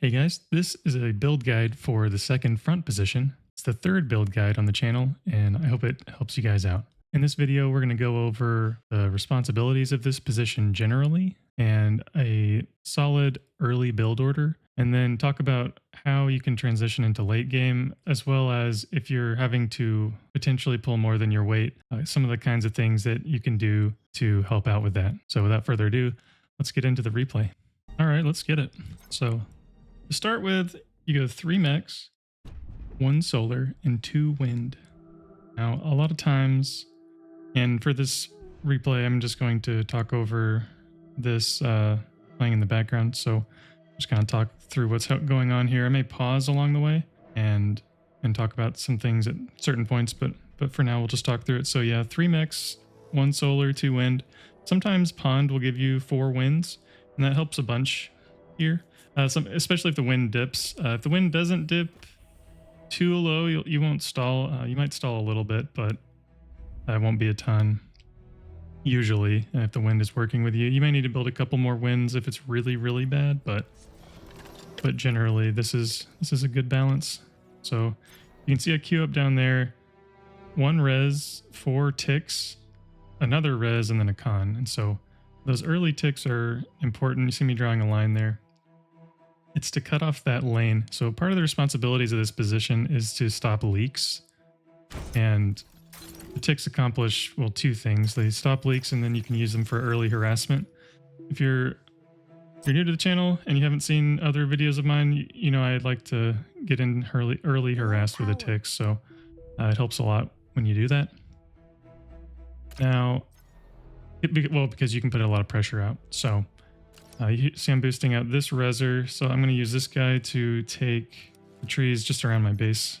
Hey guys, this is a build guide for the second front position. It's the third build guide on the channel, and I hope it helps you guys out. In this video, we're going to go over the responsibilities of this position generally and a solid early build order, and then talk about how you can transition into late game, as well as if you're having to potentially pull more than your weight, some of the kinds of things that you can do to help out with that. So without further ado, let's get into the replay. All right, let's get it. So to start with, you go 3 mechs, 1 solar, and 2 wind. Now, a lot of times, and for this replay, I'm just going to talk over this playing in the background. So I'm just going to talk through what's going on here. I may pause along the way and talk about some things at certain points, but for now, we'll just talk through it. So yeah, 3 mechs, 1 solar, 2 wind. Sometimes pond will give you 4 winds, and that helps a bunch here. Especially if the wind dips. If the wind doesn't dip too low, you won't stall. You might stall a little bit, but it won't be a ton. Usually, if the wind is working with you, you may need to build a couple more winds if it's really, really bad. But generally, this is a good balance. So you can see a queue up down there. 1 res, 4 ticks, another res, and then a con. And so those early ticks are important. You see me drawing a line there. It's to cut off that lane. So part of the responsibilities of this position is to stop leaks. And the ticks accomplish, well, 2 things. They stop leaks, and then you can use them for early harassment. If you're new to the channel and you haven't seen other videos of mine, you know I'd like to get in early harassed with the ticks. So it helps a lot when you do that. Now, because you can put a lot of pressure out. So you see I'm boosting out this reser, so I'm going to use this guy to take the trees just around my base.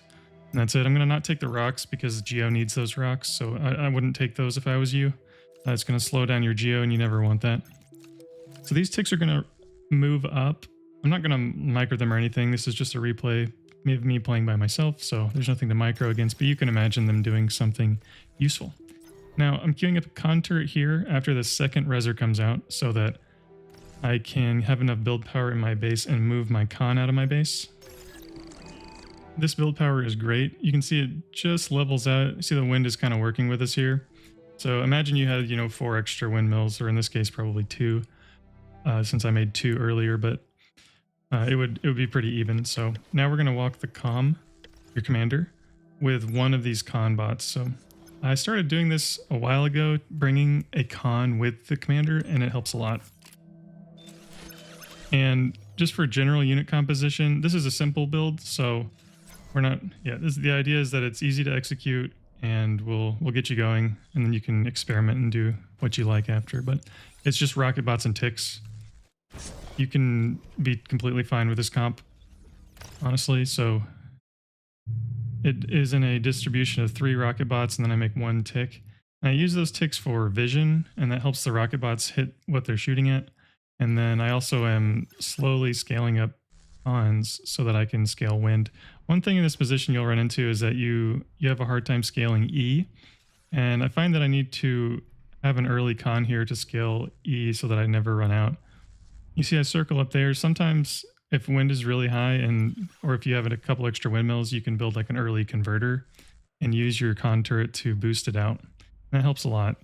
And that's it. I'm going to not take the rocks because Geo needs those rocks, so I wouldn't take those if I was you. It's going to slow down your Geo, and you never want that. So these ticks are going to move up. I'm not going to micro them or anything. This is just a replay of me playing by myself, so there's nothing to micro against, but you can imagine them doing something useful. Now, I'm queuing up a con turret here after the second reser comes out so that I can have enough build power in my base and move my con out of my base. This build power is great. You can see it just levels out. You see the wind is kind of working with us here. So imagine you had, 4 extra windmills, or in this case, probably 2, since I made 2 earlier, but it would be pretty even. So now we're going to walk the your commander, with one of these con bots. So I started doing this a while ago, bringing a con with the commander, and it helps a lot. And just for general unit composition, this is a simple build, so we're not, the idea is that it's easy to execute, and we'll get you going, and then you can experiment and do what you like after. But it's just rocket bots and ticks. You can be completely fine with this comp, honestly. So it is in a distribution of 3 rocket bots, and then I make 1 tick. And I use those ticks for vision, and that helps the rocket bots hit what they're shooting at. And then I also am slowly scaling up cons so that I can scale wind. One thing in this position you'll run into is that you have a hard time scaling E. And I find that I need to have an early con here to scale E so that I never run out. You see I circle up there. Sometimes if wind is really high, or if you have a couple extra windmills, you can build like an early converter and use your con turret to boost it out. That helps a lot.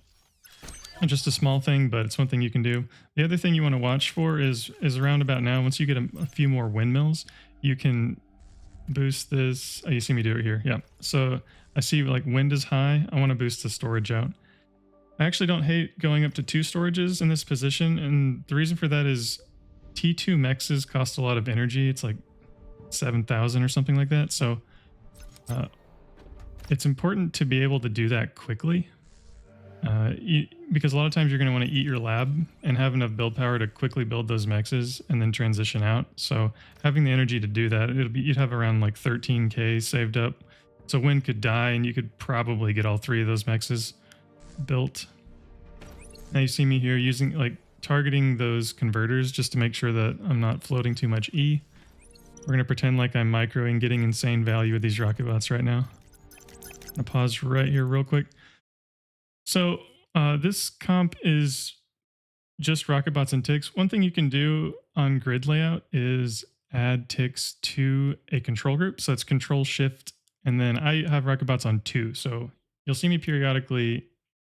Not just a small thing, but it's one thing you can do. The other thing you want to watch for is around about now, once you get a few more windmills, you can boost this. Oh, you see me do it here. Yeah. So I see like wind is high. I want to boost the storage out. I actually don't hate going up to 2 storages in this position. And the reason for that is T2 mexes cost a lot of energy. It's like 7,000 or something like that. So it's important to be able to do that quickly. Because a lot of times you're going to want to eat your lab and have enough build power to quickly build those mexes and then transition out. So having the energy to do that, you'd have around like 13k saved up. So wind could die, and you could probably get all 3 of those mexes built. Now you see me here targeting those converters just to make sure that I'm not floating too much E. We're going to pretend like I'm microing, getting insane value with these rocket bots right now. I'm going to pause right here real quick. So this comp is just rocket bots and ticks. One thing you can do on grid layout is add ticks to a control group. So it's control shift. And then I have rocket bots on 2. So you'll see me periodically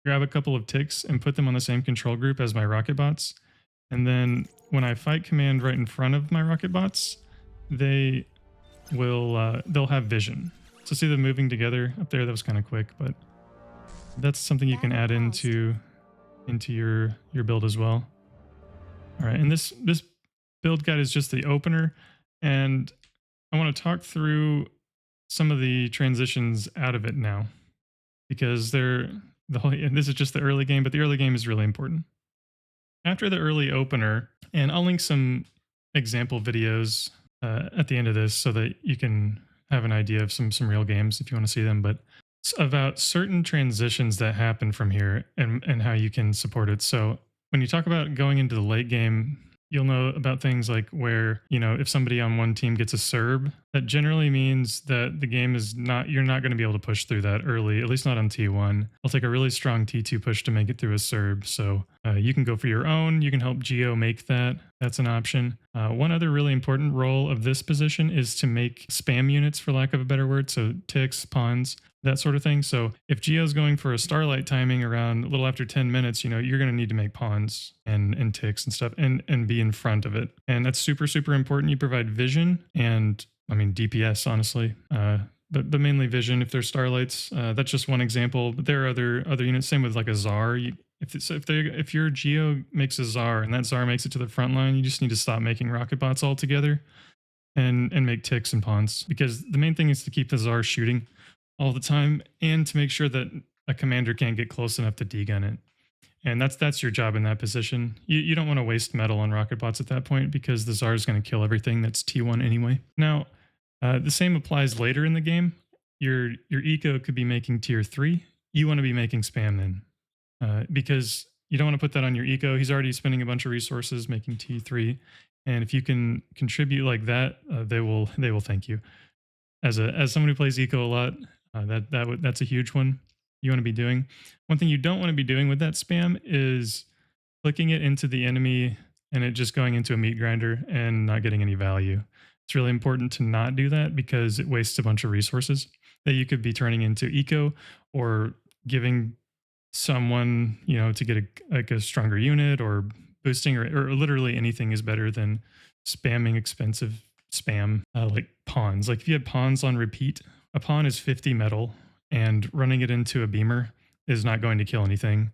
grab a couple of ticks and put them on the same control group as my rocket bots. And then when I fight command right in front of my rocket bots, they will they'll have vision. So see them moving together up there. That was kind of quick, but that's something you can add into your build as well. All right, and this build guide is just the opener, and I want to talk through some of the transitions out of it now, because and this is just the early game, but the early game is really important. After the early opener, and I'll link some example videos at the end of this so that you can have an idea of some real games if you want to see them, but it's about certain transitions that happen from here and how you can support it. So when you talk about going into the late game, you'll know about things like where, if somebody on one team gets a Serb, that generally means that the game is you're not going to be able to push through that early, at least not on T1. It'll take a really strong T2 push to make it through a Serb. So you can go for your own. You can help Geo make that. That's an option. One other really important role of this position is to make spam units, for lack of a better word. So ticks, pawns, that sort of thing. So if Geo's going for a starlight timing around a little after 10 minutes, you're going to need to make pawns and ticks and stuff and be in front of it. And that's super, super important. You provide vision and DPS, honestly. But mainly vision. If there's starlights, that's just one example. But there are other units. Same with like a Czar. If your Geo makes a Czar and that Czar makes it to the front line, you just need to stop making rocket bots altogether and make ticks and pawns, because the main thing is to keep the Czar shooting all the time and to make sure that a commander can't get close enough to degun it. And that's your job in that position. You don't want to waste metal on rocket bots at that point, because the Czar is going to kill everything that's T1 anyway. Now, the same applies later in the game. Your eco could be making tier 3. You want to be making spam then, because you don't want to put that on your eco. He's already spending a bunch of resources making T3, and if you can contribute like that, they will thank you. As someone who plays eco a lot, that's a huge one you want to be doing. One thing you don't want to be doing with that spam is clicking it into the enemy and it just going into a meat grinder and not getting any value. It's really important to not do that, because it wastes a bunch of resources that you could be turning into eco or giving someone, to get a stronger unit, or boosting, or literally anything is better than spamming expensive spam like pawns. Like if you had pawns on repeat, a pawn is 50 metal, and running it into a beamer is not going to kill anything.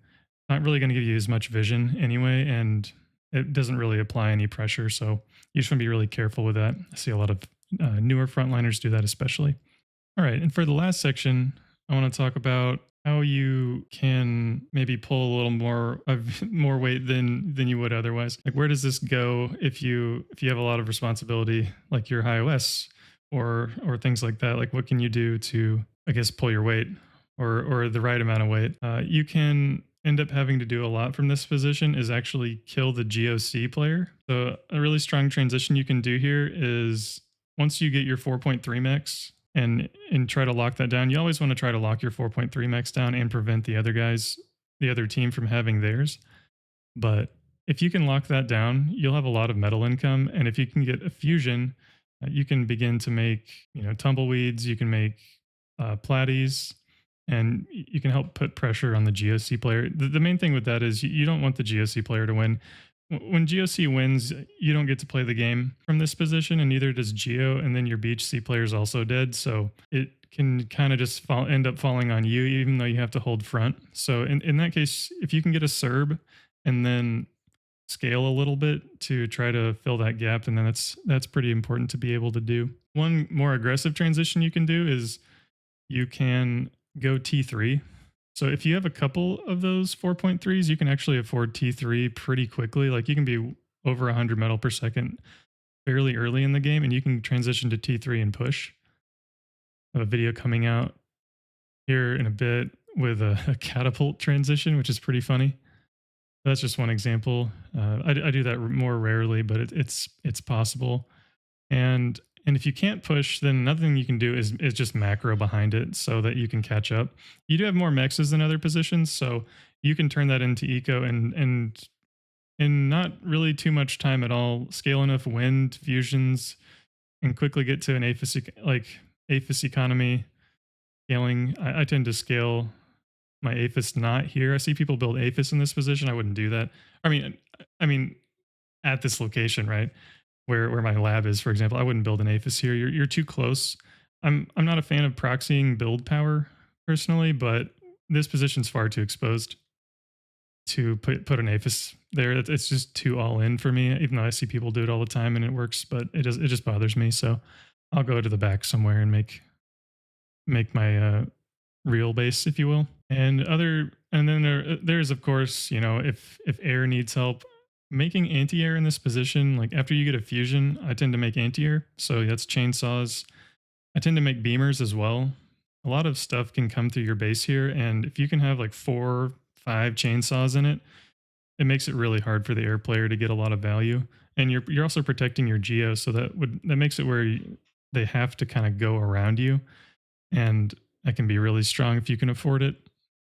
Not really going to give you as much vision anyway, and it doesn't really apply any pressure. So you just want to be really careful with that. I see a lot of newer frontliners do that especially. All right, and for the last section, I want to talk about how you can maybe pull a little more weight than you would otherwise. Like, where does this go if you have a lot of responsibility, like your high OS or things like that? Like, what can you do to, I guess, pull your weight or the right amount of weight? You can end up having to do a lot from this position is actually kill the GOC player. So a really strong transition you can do here is, once you get your 4.3 max and try to lock that down, you always want to try to lock your 4.3 max down and prevent the other team from having theirs. But if you can lock that down, you'll have a lot of metal income. And if you can get a fusion, you can begin to make, tumbleweeds, you can make platies, and you can help put pressure on the GOC player. The main thing with that is you don't want the GOC player to win. When GOC wins, you don't get to play the game from this position, and neither does Geo, and then your Beach C player is also dead. So it can kind of just end up falling on you, even though you have to hold front. So in that case, if you can get a Serb and then scale a little bit to try to fill that gap, and then that's pretty important to be able to do. One more aggressive transition you can do is you can go T3. So if you have a couple of those 4.3s, you can actually afford T3 pretty quickly. Like, you can be over 100 metal per second fairly early in the game, and you can transition to T3 and push. I have a video coming out here in a bit with a catapult transition, which is pretty funny. That's just one example. I do that more rarely, but it's possible. And if you can't push, then another thing you can do is just macro behind it so that you can catch up. You do have more mexes than other positions, so you can turn that into eco and in not really too much time at all, scale enough wind fusions and quickly get to an aphis economy scaling. I tend to scale my aphis not here. I see people build aphis in this position. I wouldn't do that. I mean, at this location, right? Where my lab is, for example, I wouldn't build an aphis here. You're too close. I'm not a fan of proxying build power personally, but this position's far too exposed to put an aphis there. It's just too all in for me. Even though I see people do it all the time and it works, but it just bothers me. So I'll go to the back somewhere and make my real base, if you will. And then there's of course, if air needs help, making anti-air in this position, like after you get a fusion, I tend to make anti-air. So that's chainsaws. I tend to make beamers as well. A lot of stuff can come through your base here, and if you can have like 4, 5 chainsaws in it, it makes it really hard for the air player to get a lot of value. And you're also protecting your geo, so that makes it where they have to kind of go around you, and that can be really strong if you can afford it.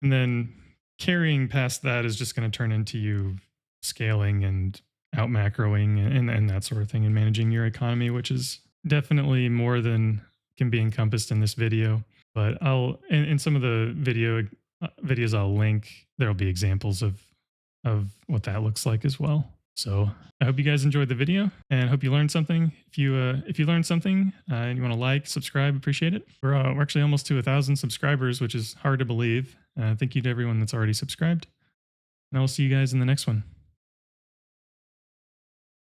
And then carrying past that is just going to turn into you scaling and out macroing and that sort of thing, and managing your economy, which is definitely more than can be encompassed in this video. But I'll in some of the videos I'll link, there'll be examples of what that looks like as well. So I hope you guys enjoyed the video and hope you learned something. If you learned something and you want to like, subscribe, appreciate it. We're actually almost to 1,000 subscribers, which is hard to believe. Thank you to everyone that's already subscribed, and I'll see you guys in the next one.